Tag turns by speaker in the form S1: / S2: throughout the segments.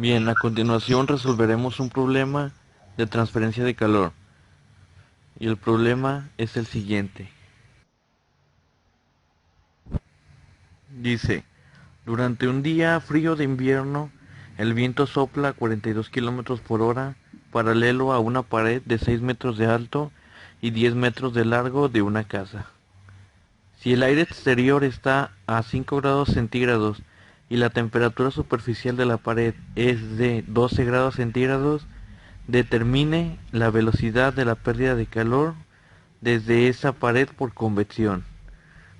S1: Bien, a continuación resolveremos un problema de transferencia de calor. Y el problema es el siguiente. Dice, durante un día frío de invierno, el viento sopla a 42 kilómetros por hora, paralelo a una pared de 6 metros de alto y 10 metros de largo de una casa. Si el aire exterior está a 5 grados centígrados y la temperatura superficial de la pared es de 12 grados centígrados, determine la velocidad de la pérdida de calor desde esa pared por convección.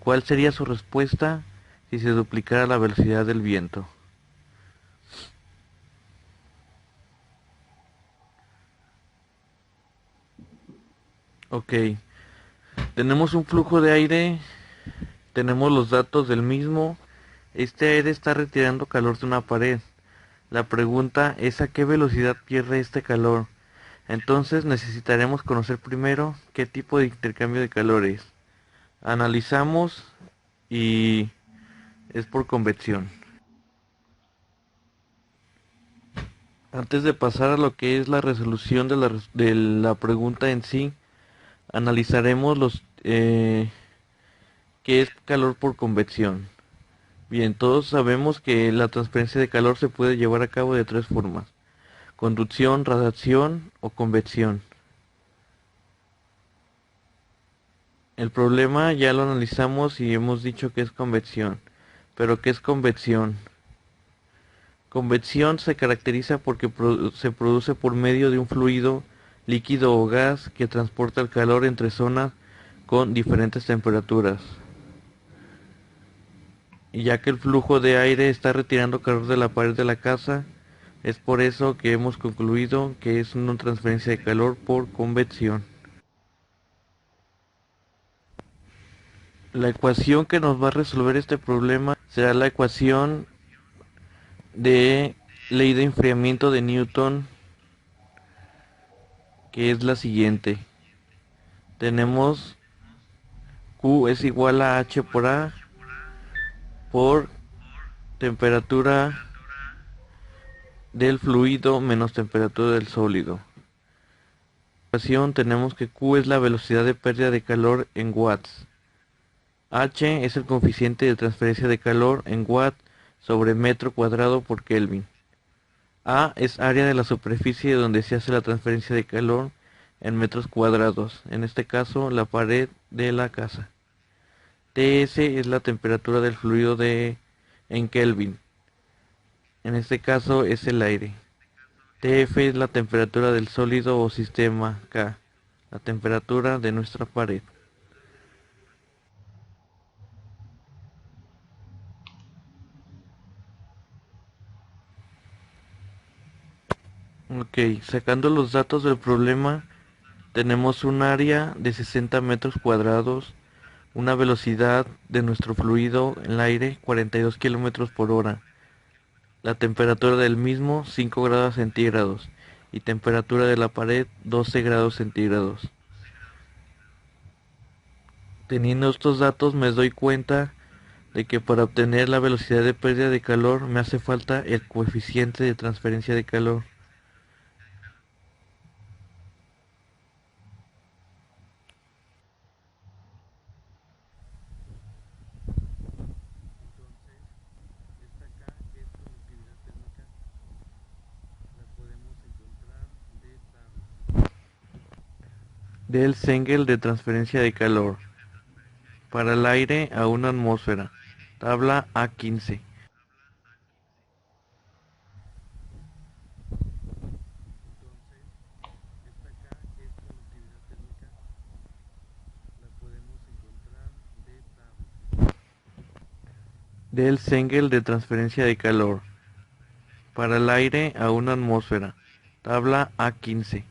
S1: ¿Cuál sería su respuesta si se duplicara la velocidad del viento? Ok, tenemos un flujo de aire, tenemos los datos del mismo. Este aire está retirando calor de una pared. La pregunta es a qué velocidad pierde este calor. Entonces necesitaremos conocer primero qué tipo de intercambio de calor es. Analizamos y es por convección. Antes de pasar a lo que es la resolución de la pregunta en sí, analizaremos qué es calor por convección. Bien, todos sabemos que la transferencia de calor se puede llevar a cabo de tres formas: conducción, radiación o convección. El problema ya lo analizamos y hemos dicho que es convección. Pero ¿qué es convección? Convección se caracteriza porque se produce por medio de un fluido, líquido o gas que transporta el calor entre zonas con diferentes temperaturas. Y ya que el flujo de aire está retirando calor de la pared de la casa, es por eso que hemos concluido que es una transferencia de calor por convección. La ecuación que nos va a resolver este problema será la ecuación de ley de enfriamiento de Newton, que es la siguiente. Tenemos Q es igual a H por A por temperatura del fluido menos temperatura del sólido. En esta ecuación tenemos que Q es la velocidad de pérdida de calor en watts. H es el coeficiente de transferencia de calor en watt sobre metro cuadrado por Kelvin. A es área de la superficie donde se hace la transferencia de calor en metros cuadrados, en este caso la pared de la casa. Ts es la temperatura del fluido en Kelvin, en este caso es el aire. Tf es la temperatura del sólido o sistema K, la temperatura de nuestra pared. Ok, sacando los datos del problema, tenemos un área de 60 metros cuadrados, una velocidad de nuestro fluido en el aire 42 kilómetros por hora, la temperatura del mismo 5 grados centígrados y temperatura de la pared 12 grados centígrados. Teniendo estos datos me doy cuenta de que para obtener la velocidad de pérdida de calor me hace falta el coeficiente de transferencia de calor. Del Engel de transferencia de calor para el aire a una atmósfera. Tabla A15. Del Engel de transferencia de calor para el aire a una atmósfera. Tabla A15.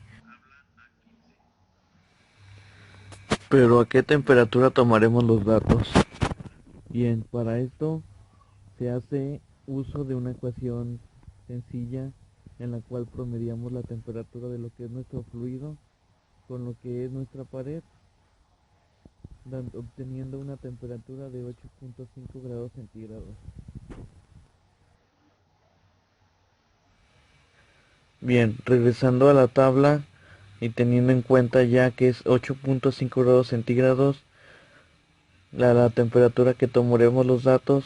S1: Pero ¿a qué temperatura tomaremos los datos? Bien, para esto se hace uso de una ecuación sencilla en la cual promediamos la temperatura de lo que es nuestro fluido con lo que es nuestra pared, obteniendo una temperatura de 8.5 grados centígrados. Bien, regresando a la tabla y teniendo en cuenta ya que es 8.5 grados centígrados, la temperatura que tomaremos los datos,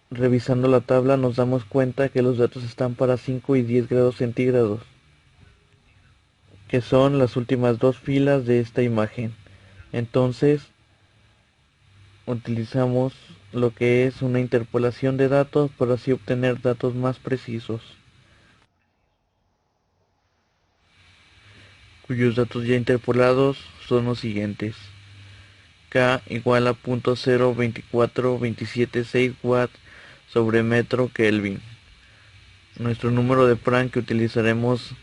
S1: revisando la tabla nos damos cuenta que los datos están para 5 y 10 grados centígrados, que son las últimas dos filas de esta imagen. Entonces, utilizamos lo que es una interpolación de datos para así obtener datos más precisos, cuyos datos ya interpolados son los siguientes: K igual a 0.02427.6 watts sobre metro Kelvin. Nuestro número de Planck que utilizaremos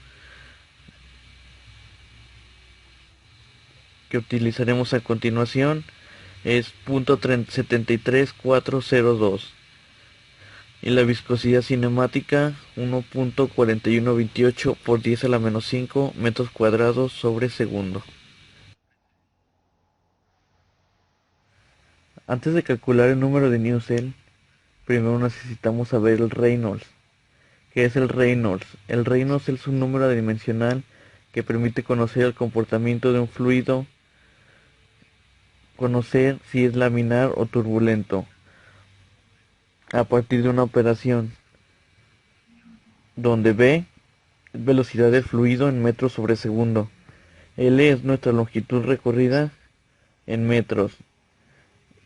S1: a continuación es 0.73402 y la viscosidad cinemática 1.4128 por 10 a la menos 5 metros cuadrados sobre segundo. Antes de calcular el número de Newsel, primero necesitamos saber el Reynolds. ¿Qué es el Reynolds? El Reynolds es un número adimensional que permite conocer el comportamiento de un fluido, conocer si es laminar o turbulento, a partir de una operación, donde V es velocidad del fluido en metros sobre segundo, L es nuestra longitud recorrida en metros,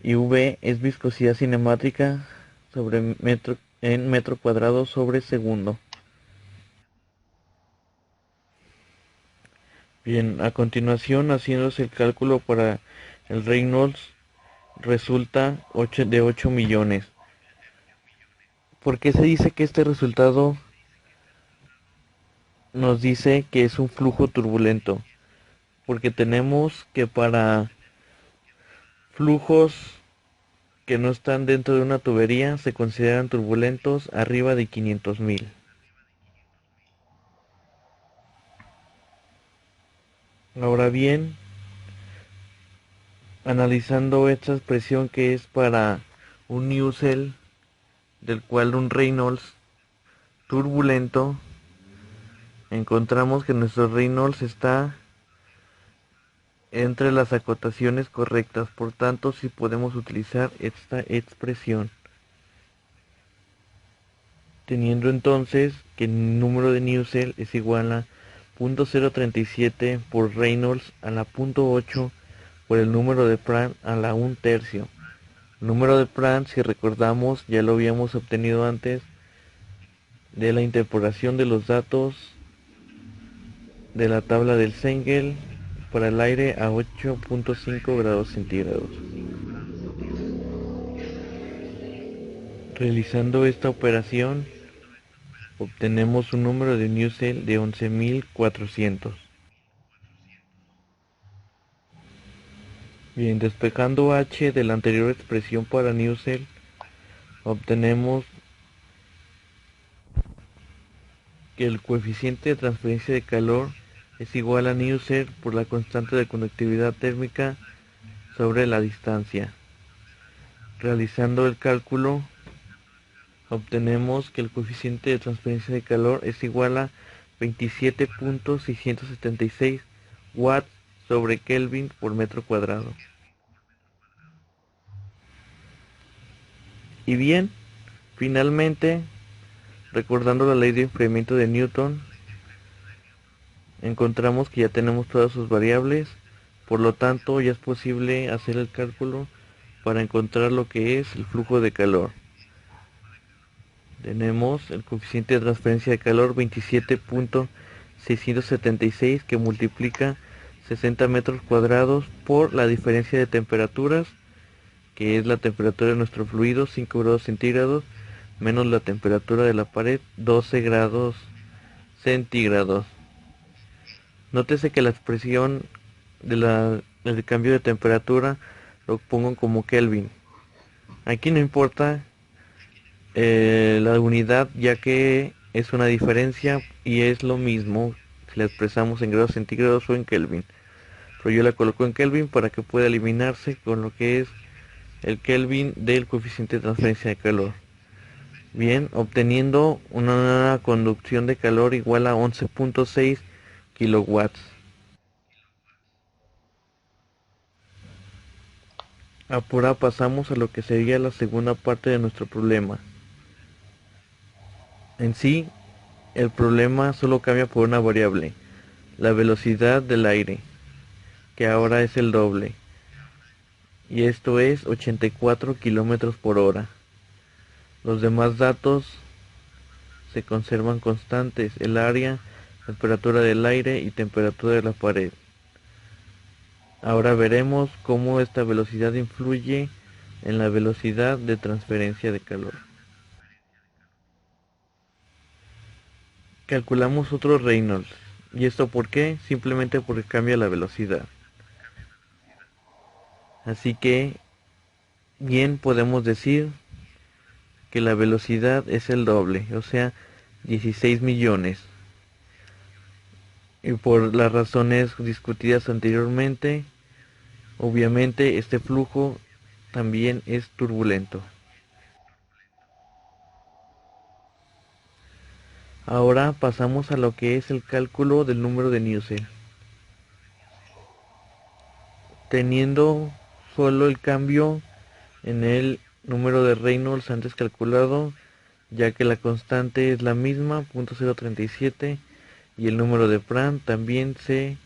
S1: y V es viscosidad cinemática sobre metro, en metro cuadrado sobre segundo. Bien, a continuación, haciéndose el cálculo para el Reynolds, resulta de 8 millones. ¿Por qué se dice que este resultado nos dice que es un flujo turbulento? Porque tenemos que para flujos que no están dentro de una tubería se consideran turbulentos arriba de 500.000. Ahora bien, analizando esta expresión que es para un Newsel, del cual un Reynolds turbulento, encontramos que nuestro Reynolds está entre las acotaciones correctas, por tanto sí podemos utilizar esta expresión, teniendo entonces que el número de Newsel es igual a 0.037 por Reynolds a la 0.8 por el número de Planck a la 1/3. El número de Planck, si recordamos, ya lo habíamos obtenido antes de la interpolación de los datos de la tabla del Cengel para el aire a 8.5 grados centígrados. Realizando esta operación, obtenemos un número de Newsel de 11.400. Bien, despejando h de la anterior expresión para Newsel, obtenemos que el coeficiente de transferencia de calor es igual a Newsel por la constante de conductividad térmica sobre la distancia. Realizando el cálculo, obtenemos que el coeficiente de transferencia de calor es igual a 27.676 watts sobre Kelvin por metro cuadrado. Y bien, finalmente, recordando la ley de enfriamiento de Newton, encontramos que ya tenemos todas sus variables, por lo tanto ya es posible hacer el cálculo para encontrar lo que es el flujo de calor. Tenemos el coeficiente de transferencia de calor 27.676 que multiplica 60 metros cuadrados por la diferencia de temperaturas, que es la temperatura de nuestro fluido 5 grados centígrados menos la temperatura de la pared 12 grados centígrados. Nótese que la expresión del cambio de temperatura lo pongo como Kelvin. Aquí no importa la unidad, ya que es una diferencia y es lo mismo si la expresamos en grados centígrados o en Kelvin. Pero yo la coloco en Kelvin para que pueda eliminarse con lo que es el Kelvin del coeficiente de transferencia de calor. Bien, obteniendo una conducción de calor igual a 11.6 kilowatts. Ahora pasamos a lo que sería la segunda parte de nuestro problema. En sí, el problema solo cambia por una variable, la velocidad del aire, que ahora es el doble, y esto es 84 kilómetros por hora. Los demás datos se conservan constantes, el área, temperatura del aire y temperatura de la pared. Ahora veremos cómo esta velocidad influye en la velocidad de transferencia de calor. Calculamos otro Reynolds. ¿Y esto por qué? Simplemente porque cambia la velocidad. Así que bien podemos decir que la velocidad es el doble, o sea, 16 millones. Y por las razones discutidas anteriormente, obviamente este flujo también es turbulento. Ahora pasamos a lo que es el cálculo del número de Nusselt. Teniendo solo el cambio en el número de Reynolds antes calculado, ya que la constante es la misma, 0.037, y el número de Prandtl también se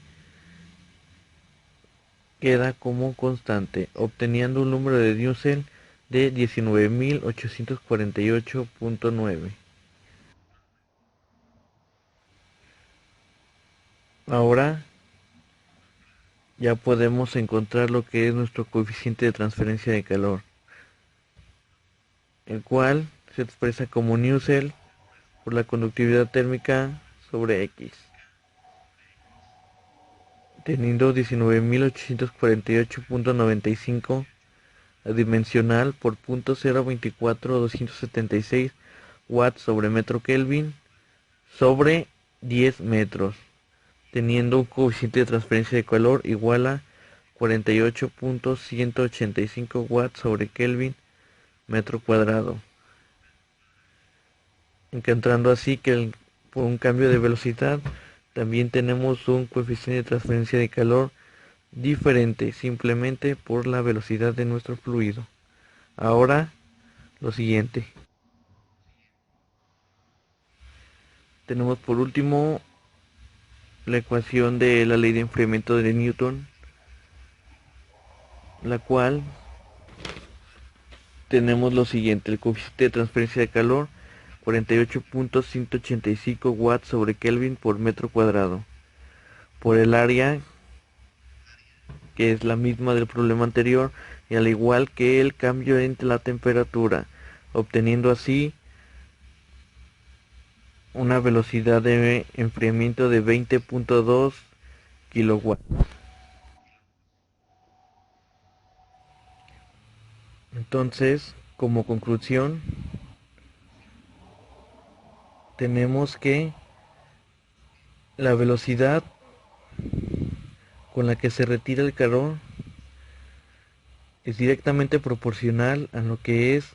S1: queda como constante, obteniendo un número de Nusselt de 19.848.9. Ahora ya podemos encontrar lo que es nuestro coeficiente de transferencia de calor, el cual se expresa como Nusselt por la conductividad térmica sobre X, teniendo 19.848.95 adimensional por 0.024276 watts sobre metro Kelvin sobre 10 metros, teniendo un coeficiente de transferencia de calor igual a 48.185 watts sobre Kelvin metro cuadrado, encontrando así que por un cambio de velocidad también tenemos un coeficiente de transferencia de calor diferente simplemente por la velocidad de nuestro fluido. Ahora lo siguiente, tenemos por último la ecuación de la ley de enfriamiento de Newton, la cual tenemos lo siguiente: el coeficiente de transferencia de calor 48.185 watts sobre Kelvin por metro cuadrado, por el área, que es la misma del problema anterior, y al igual que el cambio entre la temperatura, obteniendo así una velocidad de enfriamiento de 20.2 kilowatts. Entonces, como conclusión, tenemos que la velocidad con la que se retira el calor es directamente proporcional a lo que es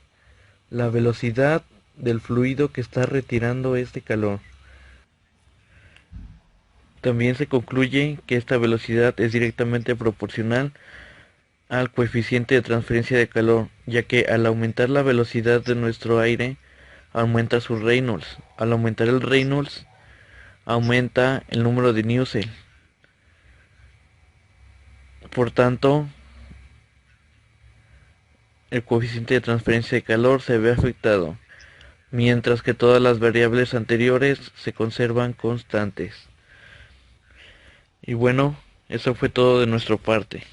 S1: la velocidad del fluido que está retirando este calor. También se concluye que esta velocidad es directamente proporcional al coeficiente de transferencia de calor, ya que al aumentar la velocidad de nuestro aire, aumenta su Reynolds. Al aumentar el Reynolds, aumenta el número de Nusselt. Por tanto, el coeficiente de transferencia de calor se ve afectado, mientras que todas las variables anteriores se conservan constantes. Y bueno, eso fue todo de nuestra parte.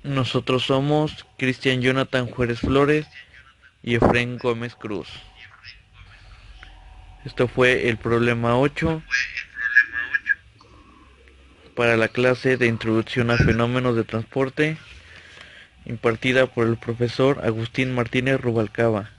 S1: Nosotros somos Cristian Jonathan Juárez Flores y Efraín Gómez Cruz. Esto fue el problema 8 para la clase de Introducción a Fenómenos de Transporte, impartida por el profesor Agustín Martínez Rubalcaba.